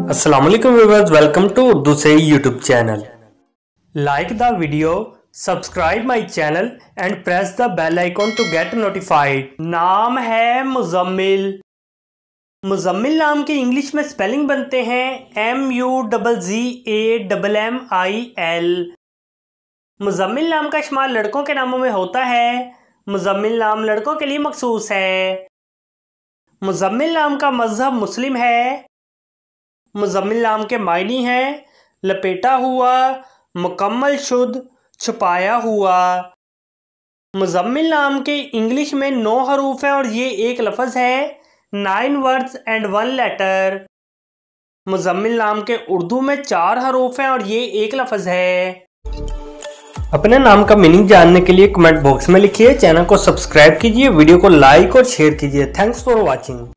अस्सलाम वालेकुम viewers, welcome to Urdu से YouTube channel. Like the video, subscribe my channel and press the bell icon to get notified. नाम है मुजम्मिल। मुजम्मिल नाम के इंग्लिश में स्पेलिंग बनते हैं MUZZAMMIL। मुजम्मिल नाम का इस्तेमाल लड़कों के नामों में होता है। मुजम्मिल नाम लड़कों के लिए मखसूस है। मुजम्मिल नाम का मजहब मुस्लिम है। मुजम्मिल नाम के मायने हैं लपेटा हुआ, मुकम्मल शुद्ध, छुपाया हुआ। मुजम्मिल नाम के इंग्लिश में 9 हरूफ हैं और ये एक लफ्ज़ है। 9 वर्ड्स एंड 1 लेटर। मुजम्मिल नाम के उर्दू में 4 हरूफ हैं और ये एक लफ्ज़ है। अपने नाम का मीनिंग जानने के लिए कमेंट बॉक्स में लिखिए। चैनल को सब्सक्राइब कीजिए, वीडियो को लाइक और शेयर कीजिए। Thanks for watching.